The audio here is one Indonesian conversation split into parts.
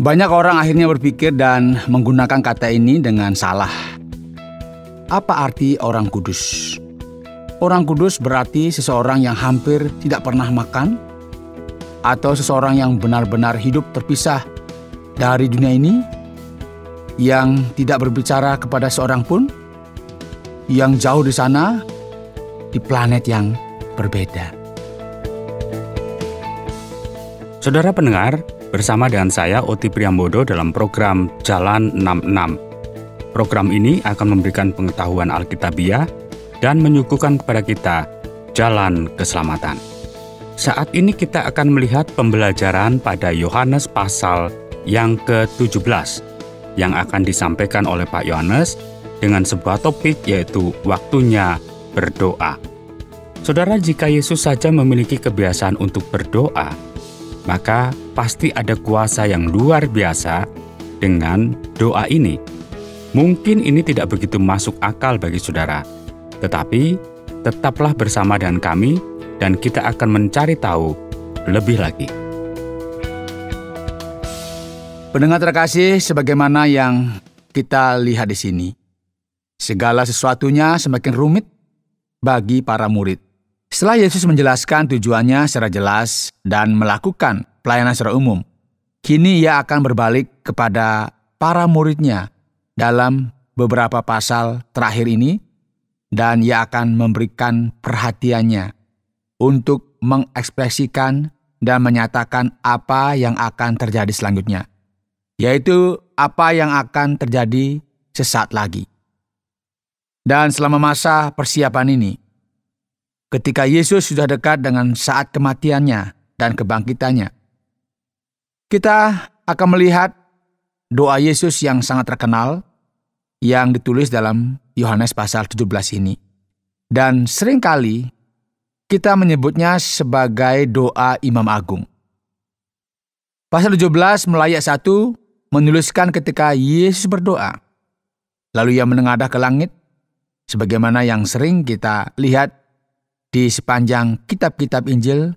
Banyak orang akhirnya berpikir dan menggunakan kata ini dengan salah. Apa arti orang kudus? Orang kudus berarti seseorang yang hampir tidak pernah makan, atau seseorang yang benar-benar hidup terpisah dari dunia ini, yang tidak berbicara kepada seorang pun, yang jauh di sana, di planet yang berbeda. Saudara pendengar, bersama dengan saya Oti Priambodo dalam program Jalan 66. Program ini akan memberikan pengetahuan Alkitabiah dan menyuguhkan kepada kita jalan keselamatan. Saat ini kita akan melihat pembelajaran pada Yohanes pasal yang ke-17 yang akan disampaikan oleh Pak Yohanes dengan sebuah topik yaitu waktunya berdoa. Saudara, jika Yesus saja memiliki kebiasaan untuk berdoa, maka pasti ada kuasa yang luar biasa dengan doa ini. Mungkin ini tidak begitu masuk akal bagi saudara, tetapi tetaplah bersama dengan kami dan kita akan mencari tahu lebih lagi. Pendengar terkasih, sebagaimana yang kita lihat di sini, segala sesuatunya semakin rumit bagi para murid. Setelah Yesus menjelaskan tujuannya secara jelas dan melakukan pelayanan secara umum, kini ia akan berbalik kepada para muridnya dalam beberapa pasal terakhir ini, dan ia akan memberikan perhatiannya untuk mengekspresikan dan menyatakan apa yang akan terjadi selanjutnya, yaitu apa yang akan terjadi sesaat lagi. Dan selama masa persiapan ini, ketika Yesus sudah dekat dengan saat kematiannya dan kebangkitannya, kita akan melihat doa Yesus yang sangat terkenal yang ditulis dalam Yohanes pasal 17 ini. Dan seringkali kita menyebutnya sebagai doa Imam Agung. Pasal 17 mulai ayat 1 menuliskan ketika Yesus berdoa, lalu ia menengadah ke langit, sebagaimana yang sering kita lihat di sepanjang kitab-kitab Injil.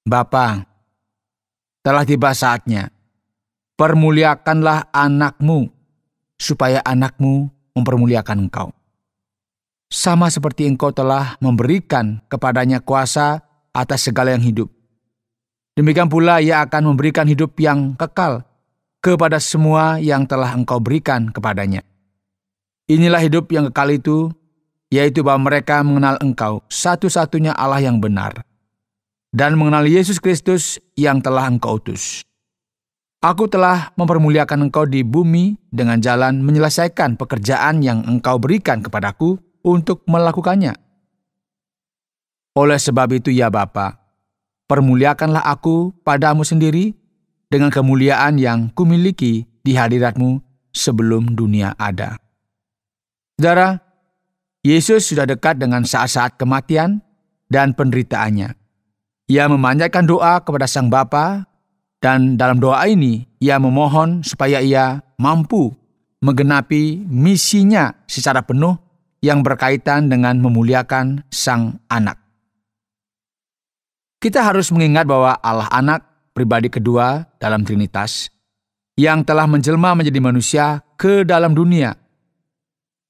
Bapa, telah tiba saatnya, permuliakanlah anakmu, supaya anakmu mempermuliakan engkau. Sama seperti engkau telah memberikan kepadanya kuasa atas segala yang hidup. Demikian pula ia akan memberikan hidup yang kekal kepada semua yang telah engkau berikan kepadanya. Inilah hidup yang kekal itu, yaitu bahwa mereka mengenal engkau, satu-satunya Allah yang benar, dan mengenal Yesus Kristus yang telah engkau utus. Aku telah mempermuliakan engkau di bumi dengan jalan menyelesaikan pekerjaan yang engkau berikan kepadaku untuk melakukannya. Oleh sebab itu ya Bapa, permuliakanlah aku padamu sendiri dengan kemuliaan yang kumiliki di hadiratmu sebelum dunia ada. Saudara, Yesus sudah dekat dengan saat-saat kematian dan penderitaannya. Ia memanjatkan doa kepada Sang Bapa, dan dalam doa ini ia memohon supaya ia mampu menggenapi misinya secara penuh yang berkaitan dengan memuliakan Sang Anak. Kita harus mengingat bahwa Allah Anak, pribadi kedua dalam Trinitas, yang telah menjelma menjadi manusia ke dalam dunia.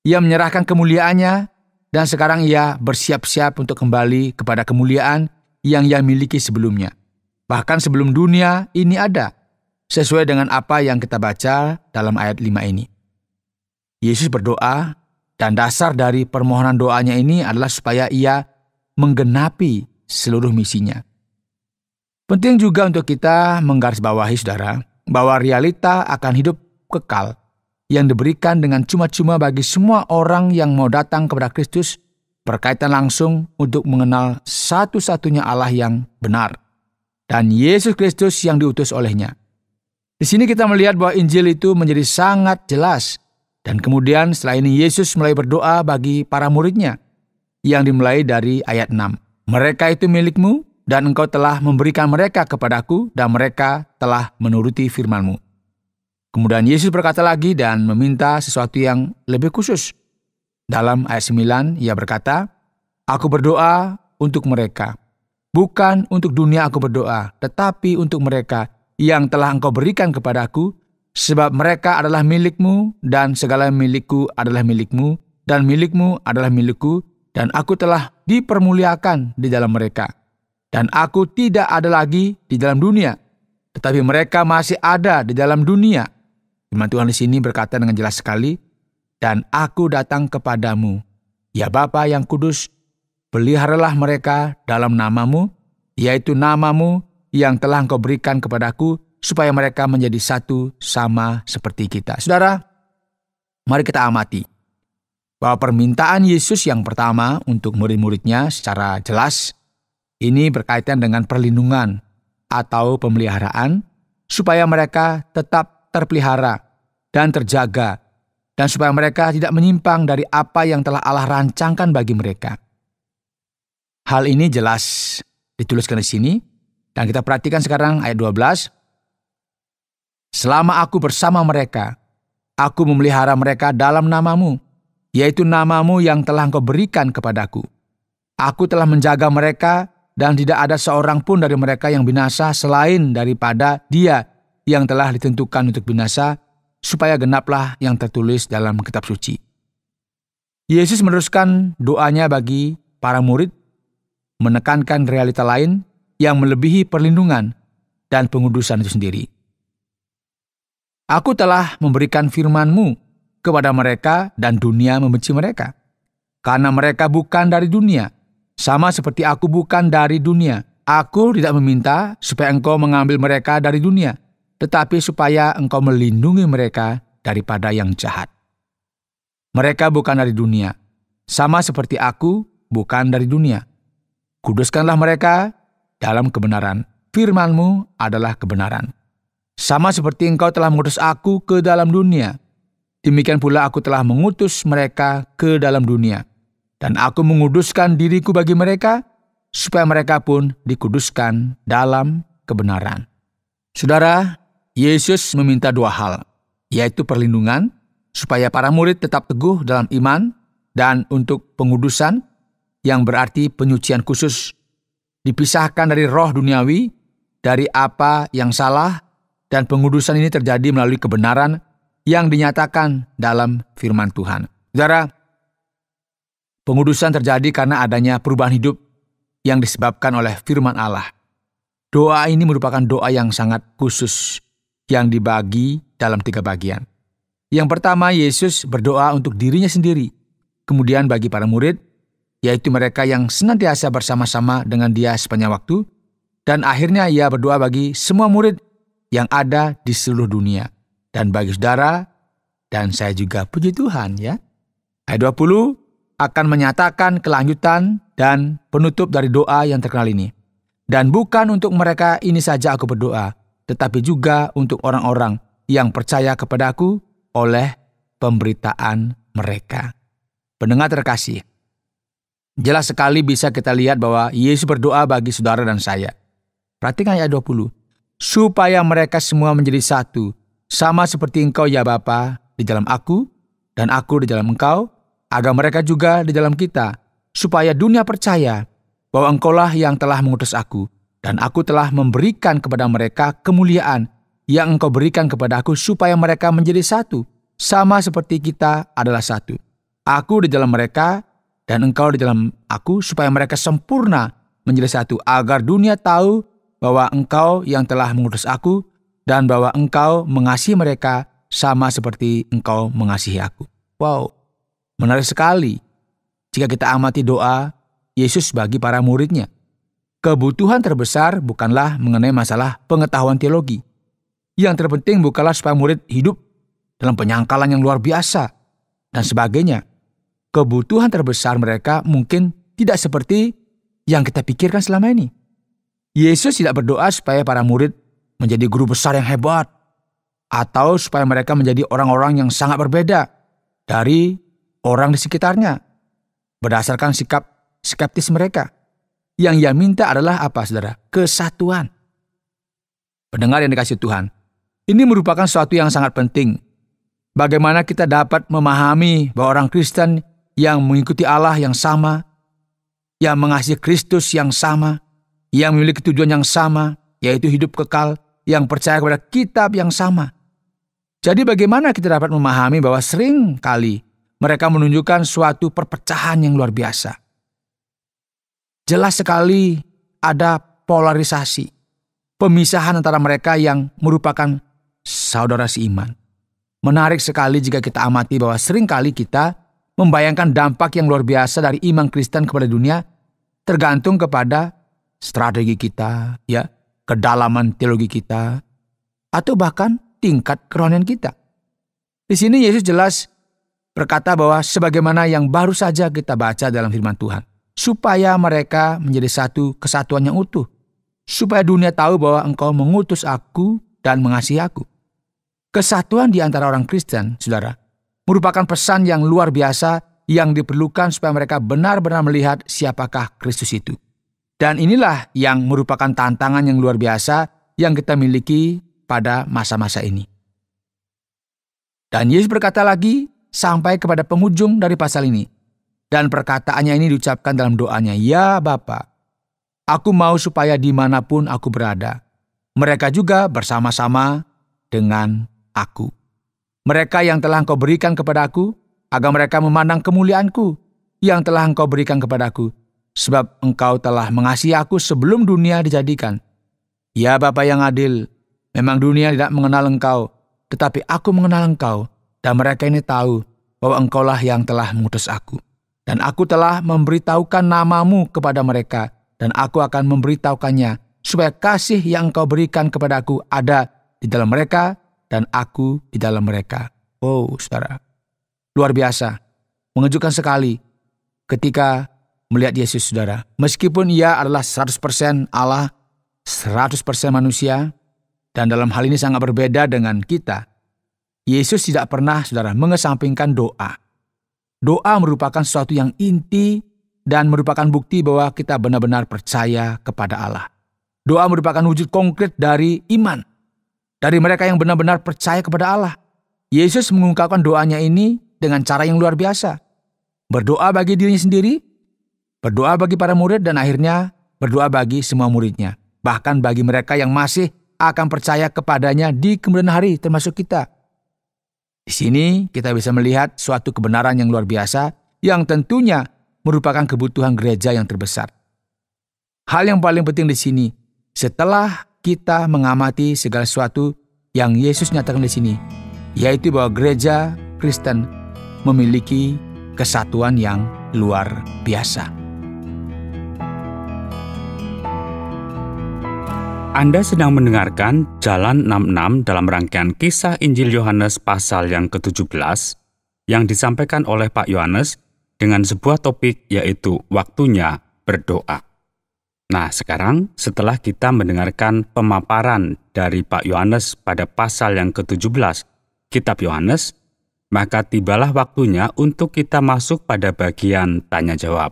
Ia menyerahkan kemuliaannya, dan sekarang ia bersiap-siap untuk kembali kepada kemuliaan yang ia miliki sebelumnya. Bahkan sebelum dunia ini ada, sesuai dengan apa yang kita baca dalam ayat 5 ini. Yesus berdoa, dan dasar dari permohonan doanya ini adalah supaya ia menggenapi seluruh misinya. Penting juga untuk kita menggarisbawahi, saudara, bahwa realita akan hidup kekal yang diberikan dengan cuma-cuma bagi semua orang yang mau datang kepada Kristus berkaitan langsung untuk mengenal satu-satunya Allah yang benar dan Yesus Kristus yang diutus olehnya. Di sini kita melihat bahwa Injil itu menjadi sangat jelas, dan kemudian setelah ini Yesus mulai berdoa bagi para muridnya yang dimulai dari ayat 6. Mereka itu milikmu, dan engkau telah memberikan mereka kepadaku, dan mereka telah menuruti firman-mu. Kemudian Yesus berkata lagi dan meminta sesuatu yang lebih khusus. Dalam ayat 9 ia berkata, Aku berdoa untuk mereka. Bukan untuk dunia aku berdoa, tetapi untuk mereka yang telah Engkau berikan kepadaku, sebab mereka adalah milik-Mu, dan segala milikku adalah milik-Mu, dan milik-Mu adalah milikku, dan aku telah dipermuliakan di dalam mereka. Dan aku tidak ada lagi di dalam dunia, tetapi mereka masih ada di dalam dunia. Firman Tuhan di sini berkata dengan jelas sekali, dan aku datang kepadamu, ya Bapa yang kudus, peliharalah mereka dalam nama-Mu, yaitu nama-Mu yang telah Engkau berikan kepadaku, supaya mereka menjadi satu sama seperti kita. Saudara, mari kita amati bahwa permintaan Yesus yang pertama untuk murid-muridnya secara jelas ini berkaitan dengan perlindungan atau pemeliharaan, supaya mereka tetap terpelihara dan terjaga, dan supaya mereka tidak menyimpang dari apa yang telah Allah rancangkan bagi mereka. Hal ini jelas dituliskan di sini, dan kita perhatikan sekarang ayat 12. Selama aku bersama mereka, aku memelihara mereka dalam nama-Mu, yaitu nama-Mu yang telah Engkau berikan kepadaku. Aku telah menjaga mereka, dan tidak ada seorang pun dari mereka yang binasa selain daripada dia yang telah ditentukan untuk binasa, supaya genaplah yang tertulis dalam kitab suci. Yesus meneruskan doanya bagi para murid, menekankan realita lain yang melebihi perlindungan dan pengudusan itu sendiri. Aku telah memberikan firman-Mu kepada mereka, dan dunia membenci mereka, karena mereka bukan dari dunia, sama seperti aku bukan dari dunia. Aku tidak meminta supaya Engkau mengambil mereka dari dunia, tetapi supaya Engkau melindungi mereka daripada yang jahat. Mereka bukan dari dunia, sama seperti aku bukan dari dunia. Kuduskanlah mereka dalam kebenaran. Firman-Mu adalah kebenaran. Sama seperti Engkau telah mengutus aku ke dalam dunia, demikian pula aku telah mengutus mereka ke dalam dunia. Dan aku menguduskan diriku bagi mereka, supaya mereka pun dikuduskan dalam kebenaran. Saudara, Yesus meminta dua hal, yaitu perlindungan, supaya para murid tetap teguh dalam iman, dan untuk pengudusan, yang berarti penyucian khusus, dipisahkan dari roh duniawi, dari apa yang salah, dan pengudusan ini terjadi melalui kebenaran yang dinyatakan dalam firman Tuhan. Saudara, pengudusan terjadi karena adanya perubahan hidup yang disebabkan oleh firman Allah. Doa ini merupakan doa yang sangat khusus yang dibagi dalam 3 bagian. Yang pertama, Yesus berdoa untuk dirinya sendiri, kemudian bagi para murid, yaitu mereka yang senantiasa bersama-sama dengan Dia sepanjang waktu, dan akhirnya Ia berdoa bagi semua murid yang ada di seluruh dunia, dan bagi saudara dan saya juga. Puji Tuhan ya. Ayat 20 akan menyatakan kelanjutan dan penutup dari doa yang terkenal ini. Dan bukan untuk mereka ini saja aku berdoa, tetapi juga untuk orang-orang yang percaya kepadaku oleh pemberitaan mereka. Pendengar terkasih, jelas sekali bisa kita lihat bahwa Yesus berdoa bagi saudara dan saya. Perhatikan ayat 20. Supaya mereka semua menjadi satu, sama seperti Engkau ya Bapa di dalam aku, dan aku di dalam Engkau, agar mereka juga di dalam kita, supaya dunia percaya bahwa Engkaulah yang telah mengutus aku, dan aku telah memberikan kepada mereka kemuliaan yang Engkau berikan kepada aku, supaya mereka menjadi satu, sama seperti kita adalah satu. Aku di dalam mereka, dan Engkau di dalam aku, supaya mereka sempurna menjadi satu, agar dunia tahu bahwa Engkau yang telah mengutus aku, dan bahwa Engkau mengasihi mereka sama seperti Engkau mengasihi aku. Wow, menarik sekali jika kita amati doa Yesus bagi para muridnya. Kebutuhan terbesar bukanlah mengenai masalah pengetahuan teologi. Yang terpenting bukanlah supaya murid hidup dalam penyangkalan yang luar biasa dan sebagainya. Kebutuhan terbesar mereka mungkin tidak seperti yang kita pikirkan selama ini. Yesus tidak berdoa supaya para murid menjadi guru besar yang hebat, atau supaya mereka menjadi orang-orang yang sangat berbeda dari orang di sekitarnya, berdasarkan sikap skeptis mereka. Yang Ia minta adalah apa, saudara? Kesatuan. Pendengar yang dikasihi Tuhan, ini merupakan sesuatu yang sangat penting. Bagaimana kita dapat memahami bahwa orang Kristen yang mengikuti Allah yang sama, yang mengasihi Kristus yang sama, yang memiliki tujuan yang sama, yaitu hidup kekal, yang percaya kepada kitab yang sama. Jadi bagaimana kita dapat memahami bahwa sering kali mereka menunjukkan suatu perpecahan yang luar biasa? Jelas sekali ada polarisasi, pemisahan antara mereka yang merupakan saudara seiman. Menarik sekali jika kita amati bahwa sering kali kita membayangkan dampak yang luar biasa dari iman Kristen kepada dunia tergantung kepada strategi kita, ya, kedalaman teologi kita, atau bahkan tingkat kerohanian kita. Di sini Yesus jelas berkata bahwa sebagaimana yang baru saja kita baca dalam firman Tuhan, supaya mereka menjadi satu kesatuan yang utuh, supaya dunia tahu bahwa Engkau mengutus aku dan mengasihi aku. Kesatuan di antara orang Kristen, saudara, merupakan pesan yang luar biasa yang diperlukan supaya mereka benar-benar melihat siapakah Kristus itu. Dan inilah yang merupakan tantangan yang luar biasa yang kita miliki pada masa-masa ini. Dan Yesus berkata lagi sampai kepada penghujung dari pasal ini. Dan perkataannya ini diucapkan dalam doanya, "Ya Bapa, aku mau supaya dimanapun aku berada, mereka juga bersama-sama dengan aku. Mereka yang telah Engkau berikan kepada aku, agar mereka memandang kemuliaanku yang telah Engkau berikan kepada aku. Sebab Engkau telah mengasihi aku sebelum dunia dijadikan. Ya Bapa yang adil, memang dunia tidak mengenal Engkau, tetapi aku mengenal Engkau, dan mereka ini tahu bahwa Engkaulah yang telah mengutus aku. Dan aku telah memberitahukan namamu kepada mereka, dan aku akan memberitahukannya, supaya kasih yang Engkau berikan kepada aku ada di dalam mereka, dan aku di dalam mereka." Oh, saudara, luar biasa, mengejutkan sekali ketika melihat Yesus, saudara. Meskipun ia adalah 100% Allah, 100% manusia, dan dalam hal ini sangat berbeda dengan kita, Yesus tidak pernah, saudara, mengesampingkan doa. Doa merupakan sesuatu yang inti dan merupakan bukti bahwa kita benar-benar percaya kepada Allah. Doa merupakan wujud konkret dari iman, dari mereka yang benar-benar percaya kepada Allah. Yesus mengungkapkan doanya ini dengan cara yang luar biasa. Berdoa bagi dirinya sendiri, berdoa bagi para murid, dan akhirnya berdoa bagi semua muridnya. Bahkan bagi mereka yang masih akan percaya kepadanya di kemudian hari, termasuk kita. Di sini kita bisa melihat suatu kebenaran yang luar biasa yang tentunya merupakan kebutuhan gereja yang terbesar. Hal yang paling penting di sini, setelah kita mengamati segala sesuatu yang Yesus nyatakan di sini, yaitu bahwa gereja Kristen memiliki kesatuan yang luar biasa. Anda sedang mendengarkan Jalan 66 dalam rangkaian kisah Injil Yohanes pasal yang ke-17 yang disampaikan oleh Pak Yohanes dengan sebuah topik yaitu waktunya berdoa. Nah, sekarang setelah kita mendengarkan pemaparan dari Pak Yohanes pada pasal yang ke-17 Kitab Yohanes, maka tibalah waktunya untuk kita masuk pada bagian tanya jawab.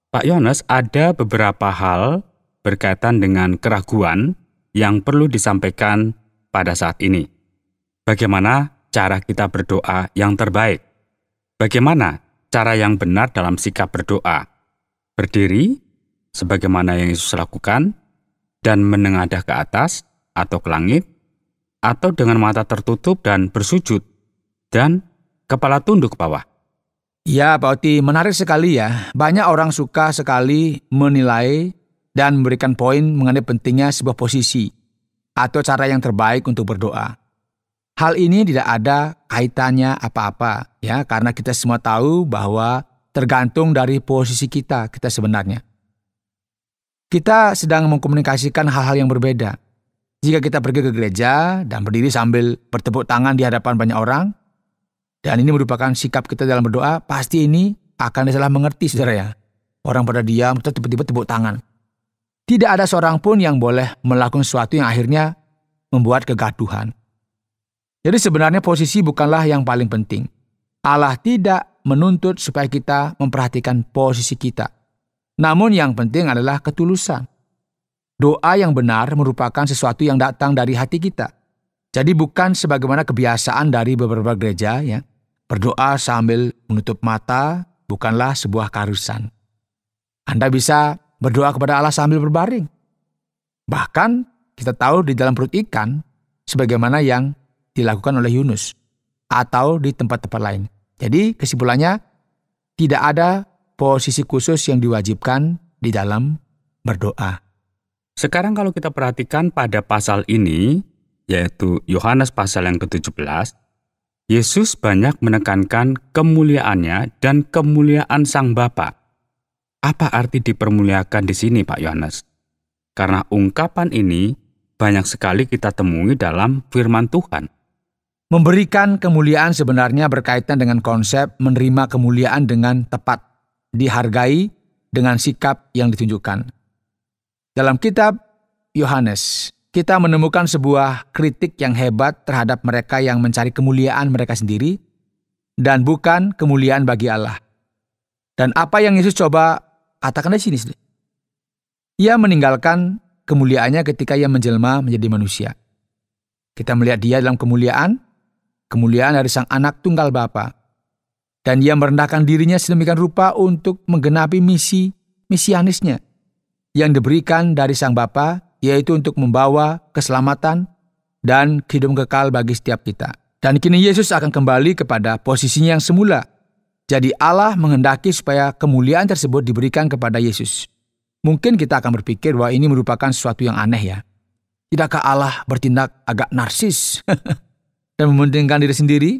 Pak Yohanes, ada beberapa hal berkaitan dengan keraguan yang perlu disampaikan pada saat ini. Bagaimana cara kita berdoa yang terbaik? Bagaimana cara yang benar dalam sikap berdoa? Berdiri, sebagaimana yang Yesus lakukan, dan menengadah ke atas atau ke langit, atau dengan mata tertutup dan bersujud, dan kepala tunduk ke bawah. Ya, Pak Oti, menarik sekali ya. Banyak orang suka sekali menilai dan memberikan poin mengenai pentingnya sebuah posisi atau cara yang terbaik untuk berdoa. Hal ini tidak ada kaitannya apa-apa, ya, karena kita semua tahu bahwa tergantung dari posisi kita sebenarnya. Kita sedang mengkomunikasikan hal-hal yang berbeda. Jika kita pergi ke gereja dan berdiri sambil bertepuk tangan di hadapan banyak orang, dan ini merupakan sikap kita dalam berdoa, pasti ini akan disalah mengerti, saudara ya. Orang pada diam, kita tiba-tiba tepuk tangan. Tidak ada seorang pun yang boleh melakukan sesuatu yang akhirnya membuat kegaduhan. Jadi sebenarnya posisi bukanlah yang paling penting. Allah tidak menuntut supaya kita memperhatikan posisi kita. Namun yang penting adalah ketulusan. Doa yang benar merupakan sesuatu yang datang dari hati kita. Jadi bukan sebagaimana kebiasaan dari beberapa gereja, ya. Berdoa sambil menutup mata bukanlah sebuah keharusan. Anda bisa berdoa kepada Allah sambil berbaring. Bahkan kita tahu di dalam perut ikan sebagaimana yang dilakukan oleh Yunus atau di tempat-tempat lain. Jadi kesimpulannya tidak ada posisi khusus yang diwajibkan di dalam berdoa. Sekarang kalau kita perhatikan pada pasal ini, yaitu Yohanes pasal yang ke-17, Yesus banyak menekankan kemuliaannya dan kemuliaan Sang Bapa. Apa arti dipermuliakan di sini, Pak Yohanes? Karena ungkapan ini banyak sekali kita temui dalam firman Tuhan. Memberikan kemuliaan sebenarnya berkaitan dengan konsep menerima kemuliaan dengan tepat, dihargai dengan sikap yang ditunjukkan. Dalam kitab Yohanes, kita menemukan sebuah kritik yang hebat terhadap mereka yang mencari kemuliaan mereka sendiri dan bukan kemuliaan bagi Allah. Dan apa yang Yesus coba katakan di sini? Ia meninggalkan kemuliaannya ketika ia menjelma menjadi manusia. Kita melihat dia dalam kemuliaan dari Sang Anak Tunggal Bapa. Dan ia merendahkan dirinya sedemikian rupa untuk menggenapi misi mesianisnya yang diberikan dari Sang Bapa, yaitu untuk membawa keselamatan dan kehidupan kekal bagi setiap kita. Dan kini Yesus akan kembali kepada posisinya yang semula. Jadi Allah menghendaki supaya kemuliaan tersebut diberikan kepada Yesus. Mungkin kita akan berpikir bahwa ini merupakan sesuatu yang aneh ya. Tidakkah Allah bertindak agak narsis dan mementingkan diri sendiri?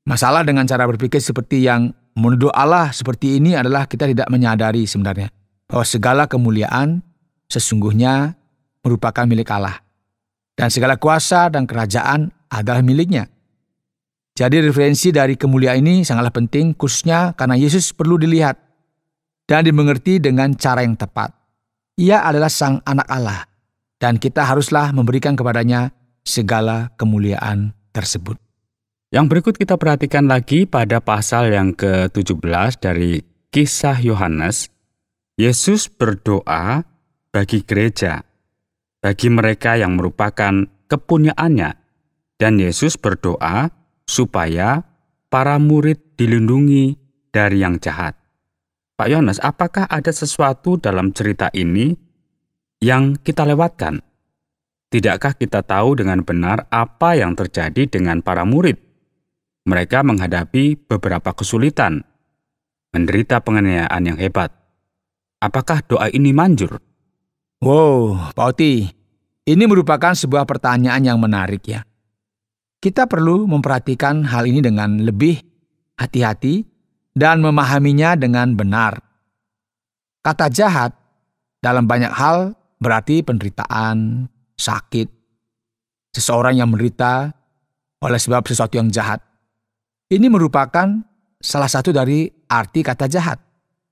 Masalah dengan cara berpikir seperti yang menuduh Allah seperti ini adalah kita tidak menyadari sebenarnya bahwa segala kemuliaan sesungguhnya merupakan milik Allah. Dan segala kuasa dan kerajaan adalah miliknya. Jadi referensi dari kemuliaan ini sangatlah penting, khususnya karena Yesus perlu dilihat dan dimengerti dengan cara yang tepat. Ia adalah Sang Anak Allah, dan kita haruslah memberikan kepadanya segala kemuliaan tersebut. Yang berikut kita perhatikan lagi pada pasal yang ke-17 dari Kisah Yohanes. Yesus berdoa bagi gereja, bagi mereka yang merupakan kepunyaannya, dan Yesus berdoa supaya para murid dilindungi dari yang jahat. Pak Yohanes, apakah ada sesuatu dalam cerita ini yang kita lewatkan? Tidakkah kita tahu dengan benar apa yang terjadi dengan para murid? Mereka menghadapi beberapa kesulitan, menderita penganiayaan yang hebat. Apakah doa ini manjur? Wow, Pak Oti, ini merupakan sebuah pertanyaan yang menarik ya. Kita perlu memperhatikan hal ini dengan lebih hati-hati dan memahaminya dengan benar. Kata jahat dalam banyak hal berarti penderitaan, sakit, seseorang yang menderita oleh sebab sesuatu yang jahat. Ini merupakan salah satu dari arti kata jahat.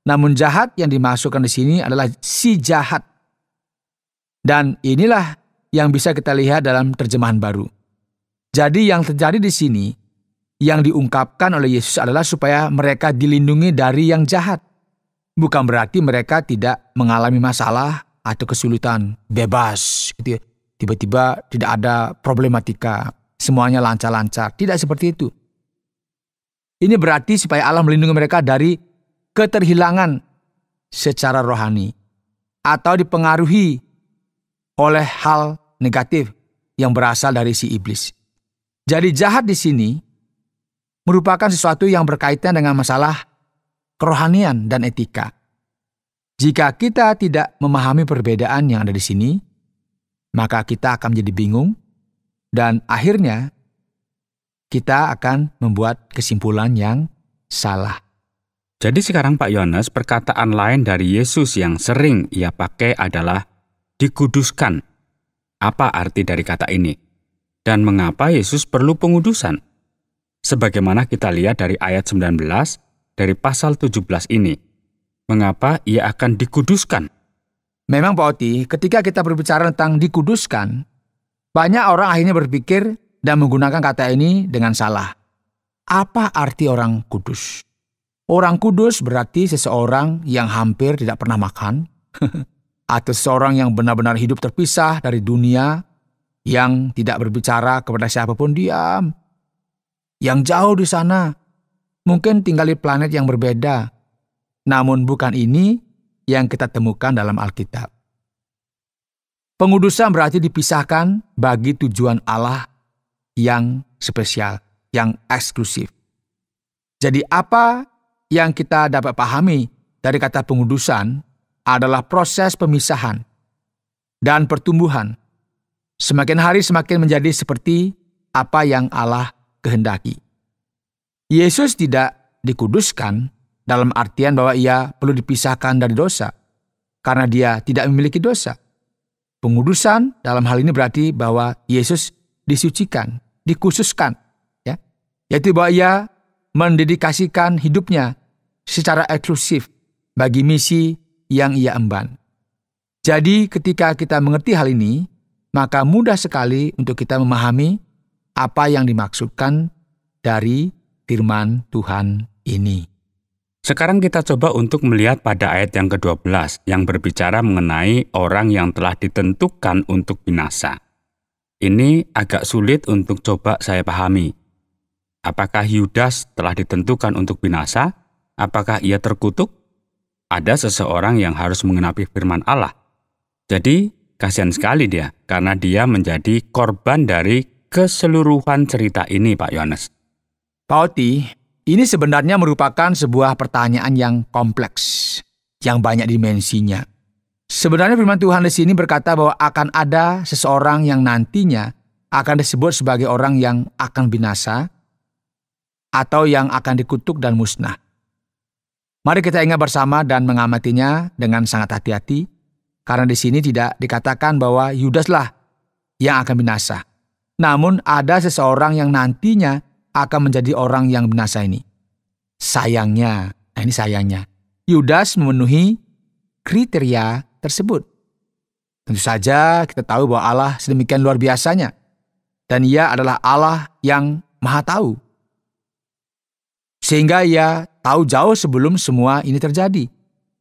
Namun jahat yang dimasukkan di sini adalah si jahat. Dan inilah yang bisa kita lihat dalam terjemahan baru. Jadi yang terjadi di sini, yang diungkapkan oleh Yesus adalah supaya mereka dilindungi dari yang jahat. Bukan berarti mereka tidak mengalami masalah atau kesulitan, bebas gitu ya. Tiba-tiba tidak ada problematika, semuanya lancar-lancar. Tidak seperti itu. Ini berarti supaya Allah melindungi mereka dari keterhilangan secara rohani atau dipengaruhi oleh hal negatif yang berasal dari si iblis. Jadi jahat di sini merupakan sesuatu yang berkaitan dengan masalah kerohanian dan etika. Jika kita tidak memahami perbedaan yang ada di sini, maka kita akan menjadi bingung dan akhirnya kita akan membuat kesimpulan yang salah. Jadi sekarang Pak Yohanes, perkataan lain dari Yesus yang sering ia pakai adalah dikuduskan. Apa arti dari kata ini? Dan mengapa Yesus perlu pengudusan? Sebagaimana kita lihat dari ayat 19 dari pasal 17 ini. Mengapa ia akan dikuduskan? Memang Pak Oti, ketika kita berbicara tentang dikuduskan, banyak orang akhirnya berpikir dan menggunakan kata ini dengan salah. Apa arti orang kudus? Orang kudus berarti seseorang yang hampir tidak pernah makan, atau seseorang yang benar-benar hidup terpisah dari dunia, yang tidak berbicara kepada siapapun, diam. Yang jauh di sana, mungkin tinggal di planet yang berbeda. Namun bukan ini yang kita temukan dalam Alkitab. Pengudusan berarti dipisahkan bagi tujuan Allah yang spesial, yang eksklusif. Jadi apa yang kita dapat pahami dari kata pengudusan adalah proses pemisahan dan pertumbuhan. Semakin hari semakin menjadi seperti apa yang Allah kehendaki. Yesus tidak dikuduskan dalam artian bahwa ia perlu dipisahkan dari dosa, karena dia tidak memiliki dosa. Pengudusan dalam hal ini berarti bahwa Yesus disucikan, dikhususkan, ya, yaitu bahwa ia mendedikasikan hidupnya secara eksklusif bagi misi yang ia emban. Jadi ketika kita mengerti hal ini, maka mudah sekali untuk kita memahami apa yang dimaksudkan dari firman Tuhan ini. Sekarang kita coba untuk melihat pada ayat yang ke-12 yang berbicara mengenai orang yang telah ditentukan untuk binasa. Ini agak sulit untuk coba saya pahami. Apakah Yudas telah ditentukan untuk binasa? Apakah ia terkutuk? Ada seseorang yang harus mengenapi firman Allah. Jadi, kasihan sekali dia, karena dia menjadi korban dari keseluruhan cerita ini, Pak Yohanes. Pak Oti, ini sebenarnya merupakan sebuah pertanyaan yang kompleks, yang banyak dimensinya. Sebenarnya firman Tuhan di sini berkata bahwa akan ada seseorang yang nantinya akan disebut sebagai orang yang akan binasa atau yang akan dikutuk dan musnah. Mari kita ingat bersama dan mengamatinya dengan sangat hati-hati, karena di sini tidak dikatakan bahwa Yudaslah yang akan binasa. Namun ada seseorang yang nantinya akan menjadi orang yang binasa ini. Sayangnya, ini sayangnya, Yudas memenuhi kriteria tersebut. Tentu saja kita tahu bahwa Allah sedemikian luar biasanya, dan ia adalah Allah yang maha tahu. Sehingga ia tahu jauh sebelum semua ini terjadi,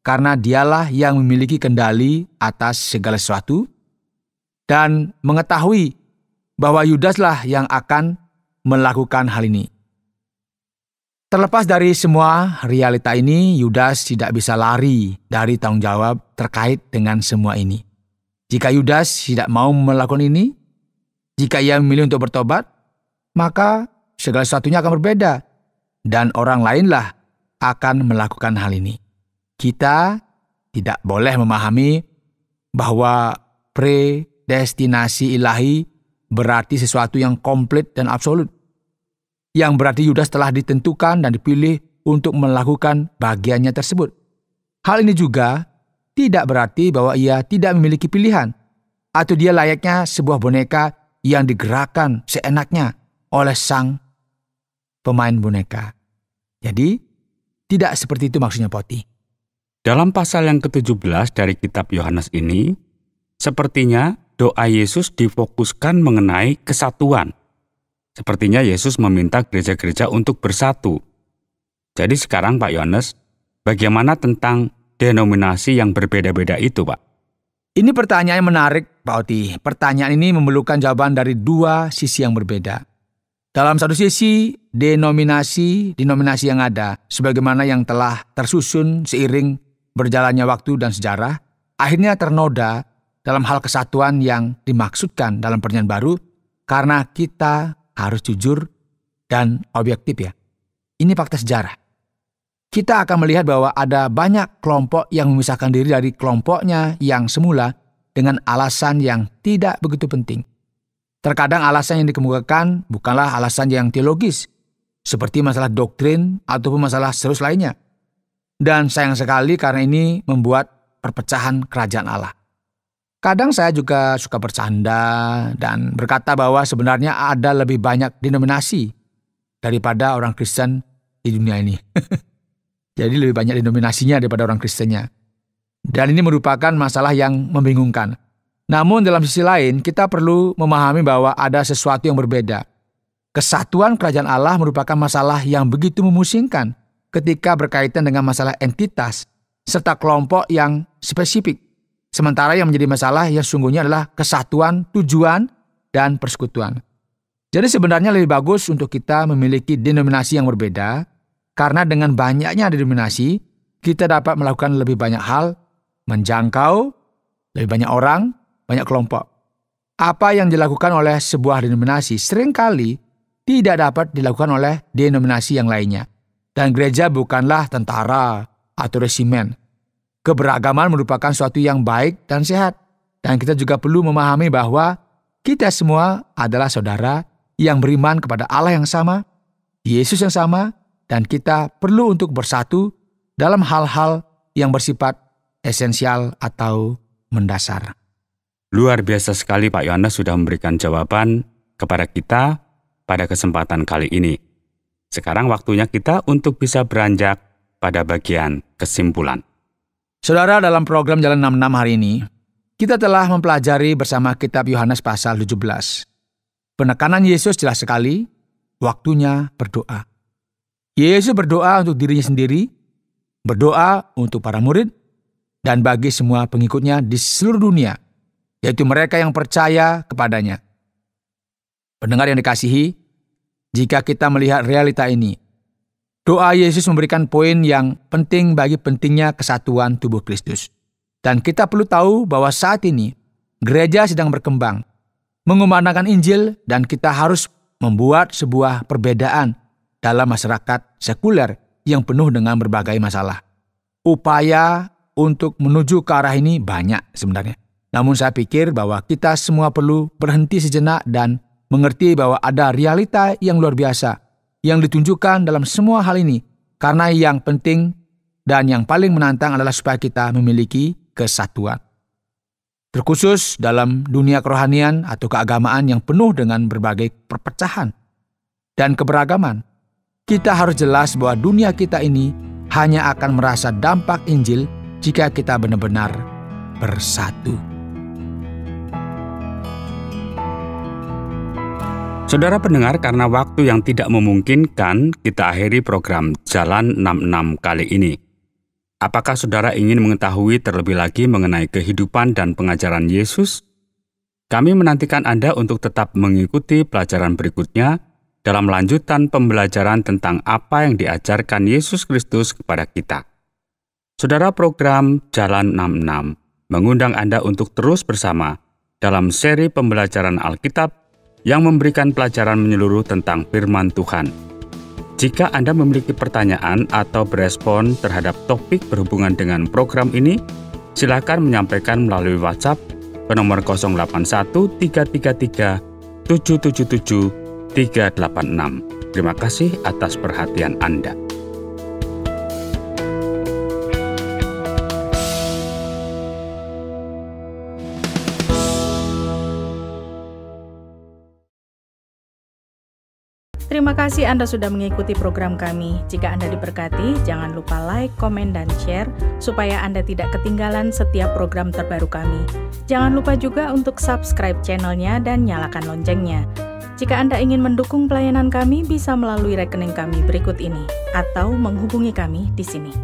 karena dialah yang memiliki kendali atas segala sesuatu, dan mengetahui bahwa Yudaslah yang akan melakukan hal ini. Terlepas dari semua realita ini, Yudas tidak bisa lari dari tanggung jawab terkait dengan semua ini. Jika Yudas tidak mau melakukan ini, jika ia memilih untuk bertobat, maka segala sesuatunya akan berbeda, dan orang lainlah akan melakukan hal ini. Kita tidak boleh memahami bahwa predestinasi ilahi berarti sesuatu yang komplit dan absolut, yang berarti Yudas telah ditentukan dan dipilih untuk melakukan bagiannya tersebut. Hal ini juga tidak berarti bahwa ia tidak memiliki pilihan, atau dia layaknya sebuah boneka yang digerakkan seenaknya oleh sang pemain boneka. Jadi, tidak seperti itu maksudnya, Poti. Dalam pasal yang ke-17 dari kitab Yohanes ini, sepertinya doa Yesus difokuskan mengenai kesatuan. Sepertinya Yesus meminta gereja-gereja untuk bersatu. Jadi sekarang Pak Yohanes, bagaimana tentang denominasi yang berbeda-beda itu, Pak? Ini pertanyaan yang menarik, Pak Oti. Pertanyaan ini memerlukan jawaban dari dua sisi yang berbeda. Dalam satu sisi, denominasi yang ada, sebagaimana yang telah tersusun seiring berjalannya waktu dan sejarah, akhirnya ternoda dalam hal kesatuan yang dimaksudkan dalam Perjanjian Baru, karena kita harus jujur dan objektif ya. Ini fakta sejarah. Kita akan melihat bahwa ada banyak kelompok yang memisahkan diri dari kelompoknya yang semula dengan alasan yang tidak begitu penting. Terkadang alasan yang dikemukakan bukanlah alasan yang teologis, seperti masalah doktrin ataupun masalah serius lainnya. Dan sayang sekali karena ini membuat perpecahan kerajaan Allah. Kadang saya juga suka bercanda dan berkata bahwa sebenarnya ada lebih banyak denominasi daripada orang Kristen di dunia ini. Jadi lebih banyak denominasinya daripada orang Kristennya. Dan ini merupakan masalah yang membingungkan. Namun dalam sisi lain, kita perlu memahami bahwa ada sesuatu yang berbeda. Kesatuan kerajaan Allah merupakan masalah yang begitu memusingkan ketika berkaitan dengan masalah entitas serta kelompok yang spesifik. Sementara yang menjadi masalah yang sungguhnya adalah kesatuan, tujuan, dan persekutuan. Jadi sebenarnya lebih bagus untuk kita memiliki denominasi yang berbeda, karena dengan banyaknya denominasi, kita dapat melakukan lebih banyak hal, menjangkau lebih banyak orang, banyak kelompok. Apa yang dilakukan oleh sebuah denominasi seringkali tidak dapat dilakukan oleh denominasi yang lainnya. Dan gereja bukanlah tentara atau resimen. Keberagaman merupakan suatu yang baik dan sehat. Dan kita juga perlu memahami bahwa kita semua adalah saudara yang beriman kepada Allah yang sama, Yesus yang sama, dan kita perlu untuk bersatu dalam hal-hal yang bersifat esensial atau mendasar. Luar biasa sekali Pak Yohanes sudah memberikan jawaban kepada kita pada kesempatan kali ini. Sekarang waktunya kita untuk bisa beranjak pada bagian kesimpulan. Saudara, dalam program Jalan 66 hari ini, kita telah mempelajari bersama kitab Yohanes pasal 17. Penekanan Yesus jelas sekali, waktunya berdoa. Yesus berdoa untuk dirinya sendiri, berdoa untuk para murid, dan bagi semua pengikutnya di seluruh dunia, yaitu mereka yang percaya kepadanya. Pendengar yang dikasihi, jika kita melihat realita ini, doa Yesus memberikan poin yang penting bagi pentingnya kesatuan tubuh Kristus. Dan kita perlu tahu bahwa saat ini, gereja sedang berkembang, mengumandangkan Injil, dan kita harus membuat sebuah perbedaan dalam masyarakat sekuler yang penuh dengan berbagai masalah. Upaya untuk menuju ke arah ini banyak sebenarnya. Namun saya pikir bahwa kita semua perlu berhenti sejenak dan mengerti bahwa ada realita yang luar biasa yang ditunjukkan dalam semua hal ini. Karena yang penting dan yang paling menantang adalah supaya kita memiliki kesatuan. Terkhusus dalam dunia kerohanian atau keagamaan yang penuh dengan berbagai perpecahan dan keberagaman. Kita harus jelas bahwa dunia kita ini hanya akan merasa dampak Injil jika kita benar-benar bersatu. Saudara pendengar, karena waktu yang tidak memungkinkan, kita akhiri program Jalan 66 kali ini. Apakah saudara ingin mengetahui terlebih lagi mengenai kehidupan dan pengajaran Yesus? Kami menantikan Anda untuk tetap mengikuti pelajaran berikutnya dalam lanjutan pembelajaran tentang apa yang diajarkan Yesus Kristus kepada kita. Saudara, program Jalan 66 mengundang Anda untuk terus bersama dalam seri pembelajaran Alkitab yang memberikan pelajaran menyeluruh tentang firman Tuhan. Jika Anda memiliki pertanyaan atau berespon terhadap topik berhubungan dengan program ini, silakan menyampaikan melalui WhatsApp ke nomor 081 333 777 386. Terima kasih atas perhatian Anda. Terima kasih Anda sudah mengikuti program kami. Jika Anda diberkati, jangan lupa like, komen, dan share supaya Anda tidak ketinggalan setiap program terbaru kami. Jangan lupa juga untuk subscribe channelnya dan nyalakan loncengnya. Jika Anda ingin mendukung pelayanan kami, bisa melalui rekening kami berikut ini atau menghubungi kami di sini.